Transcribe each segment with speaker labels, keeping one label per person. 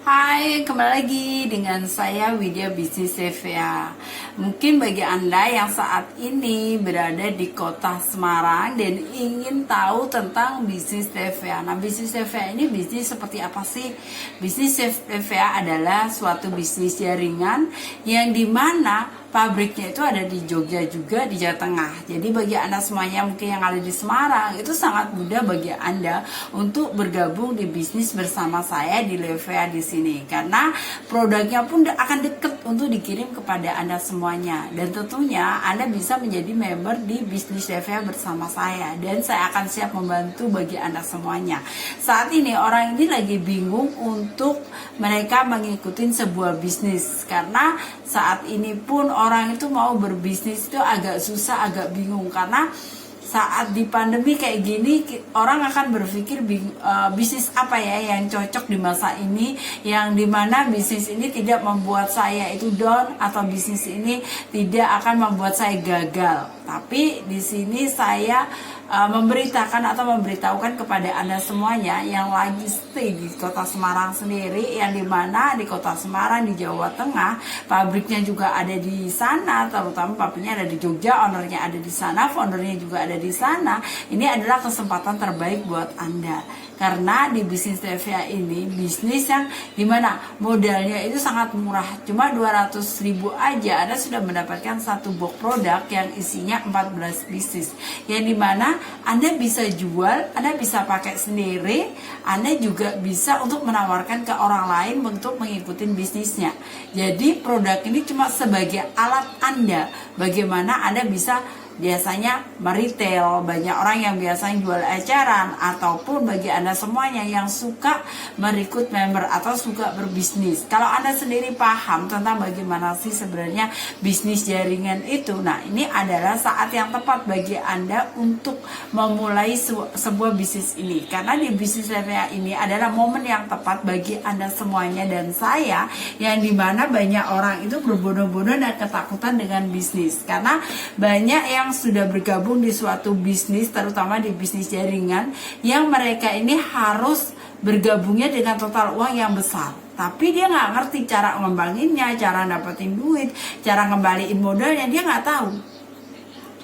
Speaker 1: Hai, kembali lagi dengan saya Widya Bisnis CVA. Mungkin bagi Anda yang saat ini berada di kota Semarang dan ingin tahu tentang bisnis CVA. Nah, bisnis CVA ini bisnis seperti apa sih? Bisnis CVA adalah suatu bisnis jaringan yang dimana pabriknya itu ada di Jogja juga, di Jawa Tengah. Jadi bagi Anda semuanya mungkin yang ada di Semarang, itu sangat mudah bagi Anda untuk bergabung di bisnis bersama saya di Levea di sini. Karena produknya pun akan dekat untuk dikirim kepada Anda semuanya. Dan tentunya Anda bisa menjadi member di bisnis Levea bersama saya. Dan saya akan siap membantu bagi Anda semuanya. Saat ini orang ini lagi bingung untuk mereka mengikuti sebuah bisnis. Karena saat ini pun orang itu mau berbisnis itu agak susah, agak bingung karena saat di pandemi kayak gini orang akan berpikir bisnis apa ya yang cocok di masa ini, yang dimana bisnis ini tidak membuat saya itu down atau bisnis ini tidak akan membuat saya gagal. Tapi di sini saya memberitahukan kepada Anda semuanya yang lagi stay di kota Semarang sendiri, yang dimana di kota Semarang di Jawa Tengah pabriknya juga ada di sana, terutama pabriknya ada di Jogja, ownernya ada di sana, foundernya juga ada di sana. Ini adalah kesempatan terbaik buat Anda. Karena di bisnis TVA ini bisnis yang dimana modalnya itu sangat murah, cuma 200.000 aja Anda sudah mendapatkan satu box produk yang isinya 14 bisnis, yang dimana Anda bisa jual, Anda bisa pakai sendiri, Anda juga bisa untuk menawarkan ke orang lain untuk mengikuti bisnisnya. Jadi produk ini cuma sebagai alat Anda bagaimana Anda bisa biasanya meretail, banyak orang yang biasanya jual eceran, ataupun bagi Anda semuanya yang suka merekrut member atau suka berbisnis. Kalau Anda sendiri paham tentang bagaimana sih sebenarnya bisnis jaringan itu, nah ini adalah saat yang tepat bagi Anda untuk memulai sebuah bisnis ini. Karena di bisnis area ini adalah momen yang tepat bagi Anda semuanya dan saya, yang dimana banyak orang itu berbondong-bondong dan ketakutan dengan bisnis. Karena banyak yang sudah bergabung di suatu bisnis, terutama di bisnis jaringan, yang mereka ini harus bergabungnya dengan total uang yang besar, tapi dia nggak ngerti cara ngembanginnya, cara dapetin duit, cara ngembaliin modalnya, dia nggak tahu.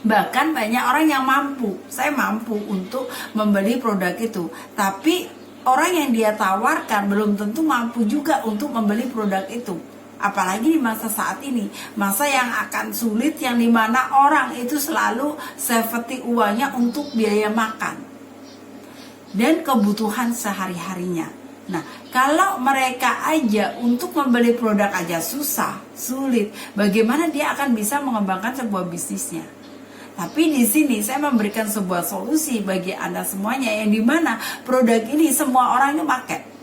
Speaker 1: Bahkan banyak orang yang mampu, saya mampu untuk membeli produk itu, tapi orang yang dia tawarkan belum tentu mampu juga untuk membeli produk itu. Apalagi di masa saat ini, masa yang akan sulit, yang dimana orang itu selalu safety uangnya untuk biaya makan dan kebutuhan sehari-harinya. Nah, kalau mereka aja untuk membeli produk aja susah, sulit, bagaimana dia akan bisa mengembangkan sebuah bisnisnya? Tapi di sini saya memberikan sebuah solusi bagi Anda semuanya, yang dimana produk ini semua orang itu pakai.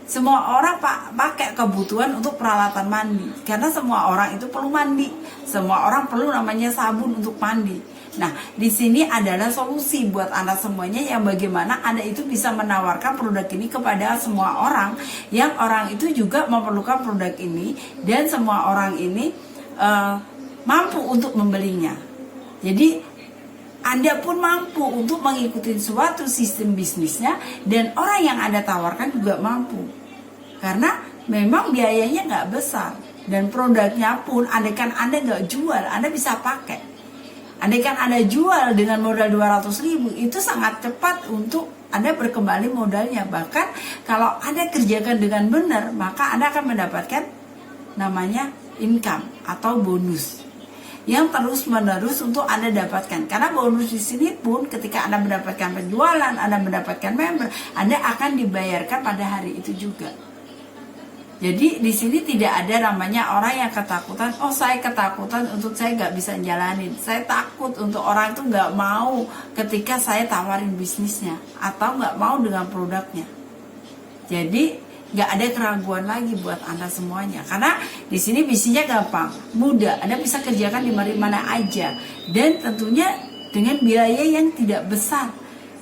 Speaker 1: Semua orang pakai kebutuhan untuk peralatan mandi, karena semua orang itu perlu mandi. Semua orang perlu namanya sabun untuk mandi. Nah, di sini adalah solusi buat Anda semuanya, yang bagaimana Anda itu bisa menawarkan produk ini kepada semua orang, yang orang itu juga memerlukan produk ini, dan semua orang ini mampu untuk membelinya. Jadi Anda pun mampu untuk mengikuti suatu sistem bisnisnya, dan orang yang Anda tawarkan juga mampu. Karena memang biayanya nggak besar, dan produknya pun andaikan Anda nggak jual, Anda bisa pakai. Andaikan Anda jual dengan modal 200.000, itu sangat cepat untuk Anda berkembali modalnya. Bahkan kalau Anda kerjakan dengan benar, maka Anda akan mendapatkan namanya income atau bonus yang terus menerus untuk Anda dapatkan. Karena bonus di sini pun ketika Anda mendapatkan penjualan, Anda mendapatkan member, Anda akan dibayarkan pada hari itu juga. Jadi di sini tidak ada namanya orang yang ketakutan, oh saya ketakutan untuk saya nggak bisa jalanin, saya takut untuk orang itu nggak mau ketika saya tawarin bisnisnya, atau nggak mau dengan produknya. Jadi nggak ada keraguan lagi buat Anda semuanya, karena di sini bisnisnya gampang, mudah, Anda bisa kerjakan di mana aja, dan tentunya dengan biaya yang tidak besar.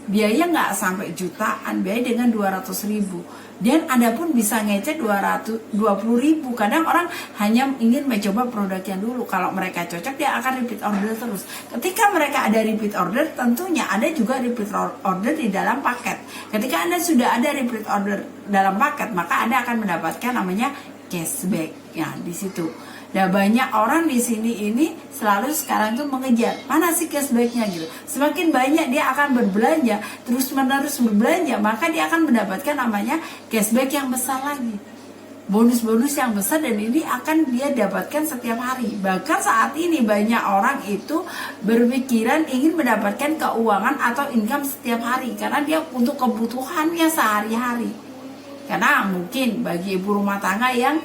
Speaker 1: biaya nggak sampai jutaan, biaya dengan 200.000. Dan Anda pun bisa ngecek 220.000. Kadang orang hanya ingin mencoba produknya dulu. Kalau mereka cocok, dia akan repeat order terus. Ketika mereka ada repeat order, tentunya ada juga repeat order di dalam paket. Ketika Anda sudah ada repeat order dalam paket, maka Anda akan mendapatkan namanya cashback. Ya, di situ. Nah, banyak orang di sini ini selalu sekarang tuh mengejar mana sih cashbacknya gitu. Semakin banyak dia akan berbelanja, terus menerus berbelanja, maka dia akan mendapatkan namanya cashback yang besar lagi, bonus-bonus yang besar, dan ini akan dia dapatkan setiap hari. Bahkan saat ini banyak orang itu berpikiran ingin mendapatkan keuangan atau income setiap hari karena dia untuk kebutuhannya sehari-hari. Karena mungkin bagi ibu rumah tangga yang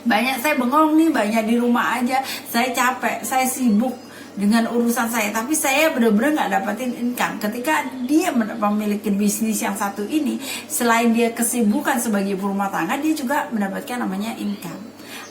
Speaker 1: banyak, saya bengong nih, banyak di rumah aja, saya capek, saya sibuk dengan urusan saya, tapi saya benar-benar nggak dapetin income. Ketika dia memiliki bisnis yang satu ini, selain dia kesibukan sebagai ibu rumah tangga, dia juga mendapatkan namanya income.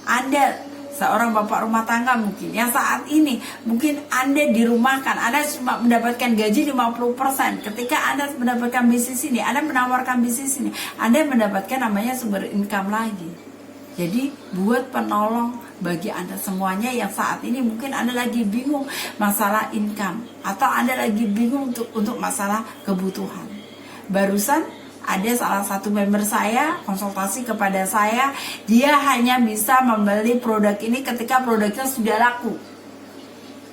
Speaker 1: Anda seorang bapak rumah tangga mungkin yang saat ini mungkin Anda dirumahkan, Anda cuma mendapatkan gaji 50%. Ketika Anda mendapatkan bisnis ini, Anda menawarkan bisnis ini, Anda mendapatkan namanya sumber income lagi. Jadi buat penolong bagi Anda semuanya yang saat ini mungkin Anda lagi bingung masalah income, atau Anda lagi bingung untuk masalah kebutuhan. Barusan ada salah satu member saya konsultasi kepada saya, dia hanya bisa membeli produk ini ketika produknya sudah laku.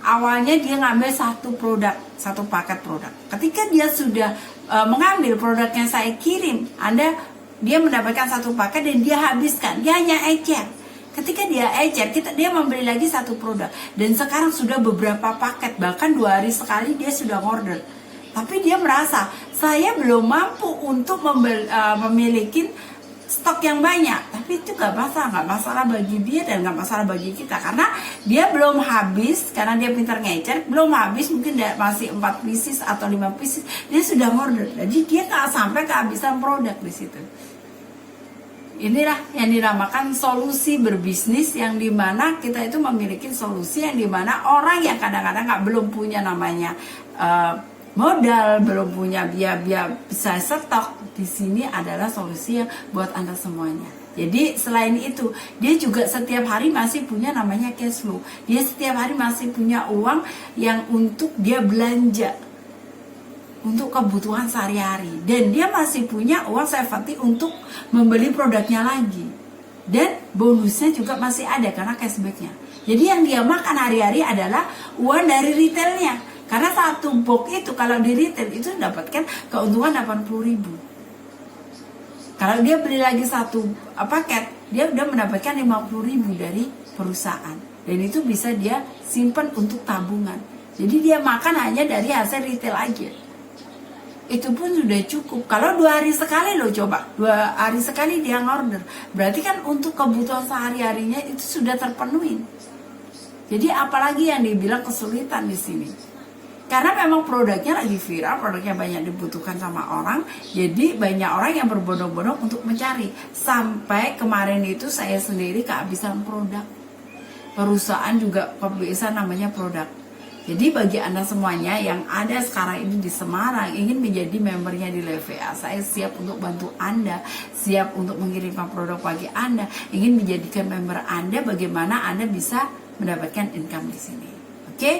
Speaker 1: Awalnya dia ngambil satu produk, satu paket produk. Ketika dia sudah mengambil produk yang saya kirim, dia mendapatkan satu paket dan dia habiskan, dia hanya ecer. Ketika dia ecer, dia membeli lagi satu produk, dan sekarang sudah beberapa paket, bahkan 2 hari sekali dia sudah order. Tapi dia merasa saya belum mampu untuk memiliki stok yang banyak. Tapi itu nggak masalah bagi dia dan nggak masalah bagi kita, karena dia belum habis, karena dia pintar ngecer, belum habis, mungkin masih 4 pieces atau 5 pieces, dia sudah order. Jadi dia nggak sampai kehabisan produk di situ. Inilah yang dinamakan solusi berbisnis, yang dimana kita itu memiliki solusi yang dimana orang yang kadang-kadang belum punya namanya modal, belum punya biaya bisa stok, di sini adalah solusi yang buat Anda semuanya. Jadi selain itu, dia juga setiap hari masih punya namanya cash flow. Dia setiap hari masih punya uang yang untuk dia belanja untuk kebutuhan sehari-hari, dan dia masih punya uang safety untuk membeli produknya lagi, dan bonusnya juga masih ada karena cashbacknya. Jadi yang dia makan hari-hari adalah uang dari retailnya, karena satu box itu kalau di retail itu mendapatkan keuntungan 80.000. Kalau dia beli lagi satu paket, dia udah mendapatkan 50.000 dari perusahaan, dan itu bisa dia simpan untuk tabungan. Jadi dia makan hanya dari hasil retail aja, itu pun sudah cukup. Kalau 2 hari sekali loh, coba 2 hari sekali dia ngorder, berarti kan untuk kebutuhan sehari-harinya itu sudah terpenuhi. Jadi apalagi yang dibilang kesulitan di sini, karena memang produknya lagi viral, produknya banyak dibutuhkan sama orang, jadi banyak orang yang berbondong-bondong untuk mencari. Sampai kemarin itu saya sendiri kehabisan produk, perusahaan juga kehabisan namanya produk. Jadi bagi Anda semuanya yang ada sekarang ini di Semarang, ingin menjadi membernya di LVA, saya siap untuk bantu Anda, siap untuk mengirimkan produk bagi Anda, ingin menjadikan member Anda, bagaimana Anda bisa mendapatkan income di sini. Oke?